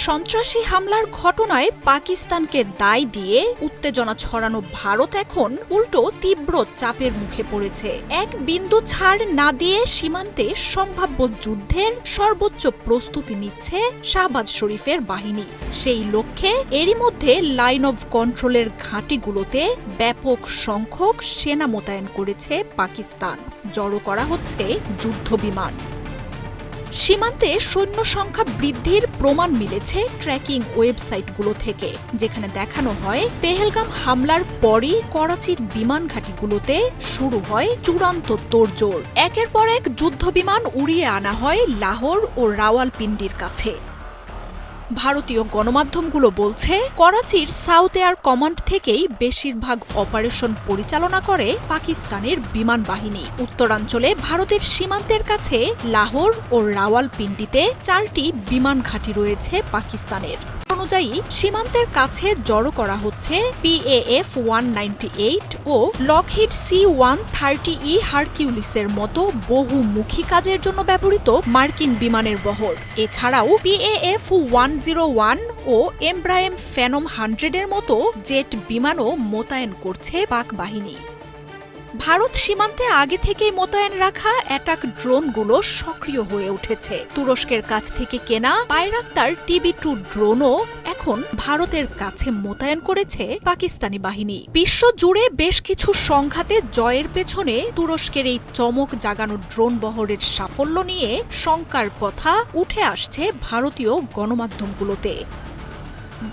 সন্ত্রাসী হামলার ঘটনায় পাকিস্তানকে দায় দিয়ে উত্তেজনা ছড়ানো ভারত এখন উল্টো তীব্র চাপের মুখে পড়েছে। এক বিন্দু ছাড় না দিয়ে সীমান্তে সম্ভাব্য যুদ্ধের সর্বোচ্চ প্রস্তুতি নিচ্ছে শাহবাজ শরীফের বাহিনী। সেই লক্ষ্যে এরই মধ্যে লাইন অব কন্ট্রোলের ঘাঁটিগুলোতে ব্যাপক সংখ্যক সেনা মোতায়েন করেছে পাকিস্তান। জড়ো করা হচ্ছে যুদ্ধবিমান। সীমান্তে সৈন্য সংখ্যা বৃদ্ধির প্রমাণ মিলেছে ট্র্যাকিং ওয়েবসাইটগুলো থেকে, যেখানে দেখানো হয় পেহেলগাম হামলার পরই করাচির বিমান ঘাঁটিগুলোতে শুরু হয় চূড়ান্ত তোড়জোড়। একের পর এক যুদ্ধবিমান উড়িয়ে আনা হয় লাহোর ও রাওয়ালপিন্ডির কাছে। ভারতীয় গণমাধ্যমগুলো বলছে, করাচির সাউথ এয়ার কমান্ড থেকেই বেশিরভাগ অপারেশন পরিচালনা করে পাকিস্তানের বিমান বাহিনী। উত্তরাঞ্চলে ভারতের সীমান্তের কাছে লাহোর ও রাওয়ালপিন্ডিতে 4টি বিমান ঘাঁটি রয়েছে পাকিস্তানের। অনুযায়ী সীমান্তের কাছে জড়ো করা হচ্ছে PAF-198 ও লকহিড C-130E হারকিউলিসের মতো বহুমুখী কাজের জন্য ব্যবহৃত মার্কিন বিমানের বহর। এছাড়াও PAF-101 ও এমব্রায়েম ফ্যানম 100-এর মতো জেট বিমানও মোতায়েন করছে পাক বাহিনী। ভারত সীমান্তে আগে থেকেই মোতায়েন রাখা অ্যাটাক ড্রোনগুলো সক্রিয় হয়ে উঠেছে। তুরস্কের কাছ থেকে কেনা বাইরাক্তার TB2 ড্রোনও এখন ভারতের কাছে মোতায়েন করেছে পাকিস্তানি বাহিনী। বিশ্ব জুড়ে বেশ কিছু সংঘাতে জয়ের পেছনে তুরস্কের এই চমক জাগানো ড্রোন বহরের সাফল্য নিয়ে শঙ্কার কথা উঠে আসছে ভারতীয় গণমাধ্যমগুলোতে।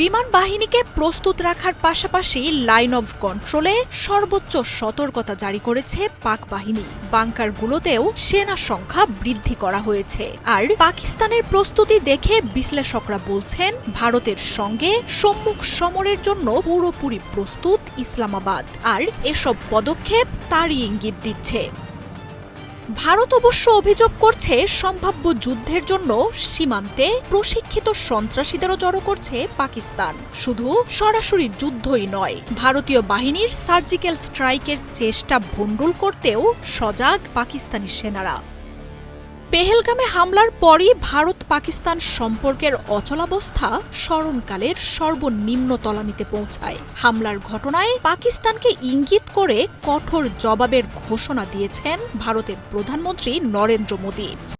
বিমান বাহিনীকে প্রস্তুত রাখার পাশাপাশি লাইন অব কন্ট্রোলে সর্বোচ্চ সতর্কতা জারি করেছে পাক বাহিনী। বাংকারগুলোতেও সেনা সংখ্যা বৃদ্ধি করা হয়েছে। আর পাকিস্তানের প্রস্তুতি দেখে বিশ্লেষকরা বলছেন, ভারতের সঙ্গে সম্মুখ সমরের জন্য পুরোপুরি প্রস্তুত ইসলামাবাদ। আর এসব পদক্ষেপ তারই ইঙ্গিত দিচ্ছে। ভারত অবশ্য অভিযোগ করছে, সম্ভাব্য যুদ্ধের জন্য সীমান্তে প্রশিক্ষিত সন্ত্রাসীদেরও জড়ো করছে পাকিস্তান। শুধু সরাসরি যুদ্ধই নয়, ভারতীয় বাহিনীর সার্জিক্যাল স্ট্রাইকের চেষ্টা ভণ্ডুল করতেও সজাগ পাকিস্তানি সেনারা। পেহেলগামে হামলার পরই ভারত পাকিস্তান সম্পর্কের অচলাবস্থা স্মরণকালের সর্বনিম্ন তলানিতে পৌঁছায়। হামলার ঘটনায় পাকিস্তানকে ইঙ্গিত করে কঠোর জবাবের ঘোষণা দিয়েছেন ভারতের প্রধানমন্ত্রী নরেন্দ্র মোদী।